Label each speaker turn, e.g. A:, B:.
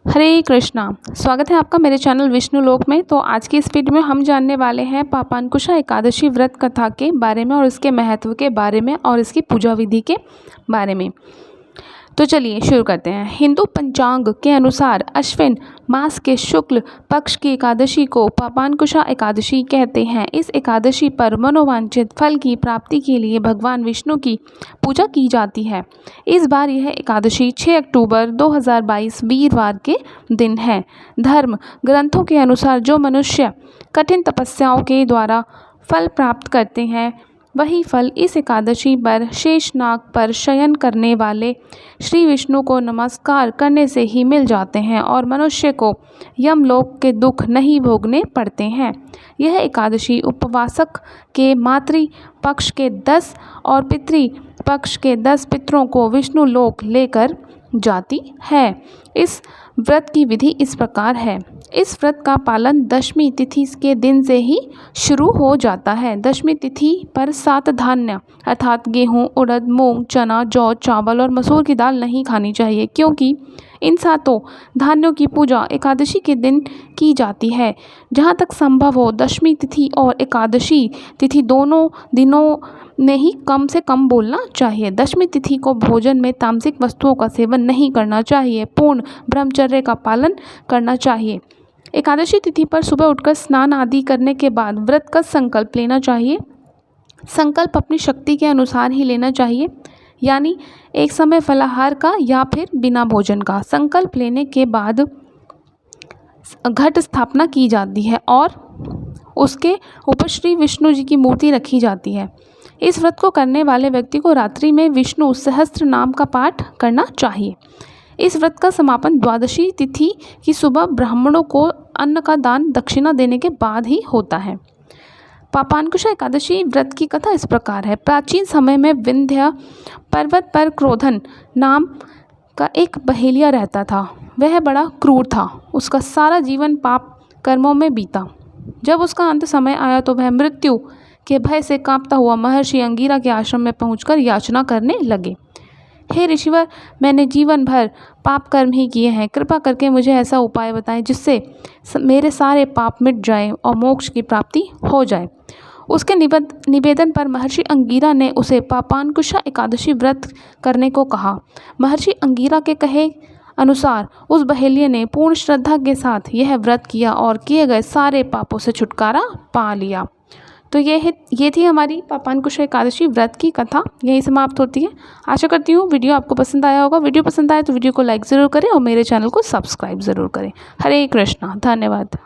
A: हरे कृष्णा। स्वागत है आपका मेरे चैनल विष्णु लोक में। तो आज की इस वीडियो में हम जानने वाले हैं पापांकुशा एकादशी व्रत कथा के बारे में और इसके महत्व के बारे में और इसकी पूजा विधि के बारे में। तो चलिए शुरू करते हैं। हिंदू पंचांग के अनुसार अश्विन मास के शुक्ल पक्ष की एकादशी को पापांकुशा एकादशी कहते हैं। इस एकादशी पर मनोवांछित फल की प्राप्ति के लिए भगवान विष्णु की पूजा की जाती है। इस बार यह एकादशी 6 अक्टूबर 2022 वीरवार के दिन है। धर्म ग्रंथों के अनुसार जो मनुष्य कठिन तपस्याओं के द्वारा फल प्राप्त करते हैं वही फल इस एकादशी पर शेषनाग पर शयन करने वाले श्री विष्णु को नमस्कार करने से ही मिल जाते हैं और मनुष्य को यमलोक के दुख नहीं भोगने पड़ते हैं। यह एकादशी उपवासक के मातृ पक्ष के 10 और पितृ पक्ष के 10 पितरों को विष्णु लोक लेकर जाती है। इस व्रत की विधि इस प्रकार है। इस व्रत का पालन दशमी तिथि के दिन से ही शुरू हो जाता है। दशमी तिथि पर 7 धान्य अर्थात गेहूँ, उड़द, मूंग, चना, जौ, चावल और मसूर की दाल नहीं खानी चाहिए, क्योंकि इन 7 धान्यों की पूजा एकादशी के दिन की जाती है। जहाँ तक संभव हो दशमी तिथि और एकादशी तिथि दोनों दिनों में ही कम से कम बोलना चाहिए। दशमी तिथि को भोजन में तामसिक वस्तुओं का सेवन नहीं करना चाहिए। पूर्ण ब्रह्मचर्य का पालन करना चाहिए। एकादशी तिथि पर सुबह उठकर स्नान आदि करने के बाद व्रत का संकल्प लेना चाहिए। संकल्प अपनी शक्ति के अनुसार ही लेना चाहिए, यानी एक समय फलाहार का या फिर बिना भोजन का। संकल्प लेने के बाद घट स्थापना की जाती है और उसके ऊपर श्री विष्णु जी की मूर्ति रखी जाती है। इस व्रत को करने वाले व्यक्ति को रात्रि में विष्णु सहस्त्र नाम का पाठ करना चाहिए। इस व्रत का समापन द्वादशी तिथि की सुबह ब्राह्मणों को अन्न का दान दक्षिणा देने के बाद ही होता है। पापांकुशा एकादशी व्रत की कथा इस प्रकार है। प्राचीन समय में विंध्य पर्वत पर क्रोधन नाम का एक बहेलिया रहता था। वह बड़ा क्रूर था। उसका सारा जीवन पाप कर्मों में बीता। जब उसका अंत समय आया तो वह मृत्यु के भय से कांपता हुआ महर्षि अंगिरा के आश्रम में पहुंचकर याचना करने लगे। हे ऋषिवर, मैंने जीवन भर पाप कर्म ही किए हैं। कृपा करके मुझे ऐसा उपाय बताएं जिससे मेरे सारे पाप मिट जाएं और मोक्ष की प्राप्ति हो जाए। उसके निवेदन पर महर्षि अंगिरा ने उसे पापांकुशा एकादशी व्रत करने को कहा। महर्षि अंगिरा के कहे अनुसार उस बहेलिये ने पूर्ण श्रद्धा के साथ यह व्रत किया और किए गए सारे पापों से छुटकारा पा लिया। तो ये थी हमारी पापांकुशा एकादशी व्रत की कथा। यही समाप्त होती है। आशा करती हूँ वीडियो आपको पसंद आया होगा। वीडियो पसंद आए तो वीडियो को लाइक ज़रूर करें और मेरे चैनल को सब्सक्राइब ज़रूर करें। हरे कृष्णा। धन्यवाद।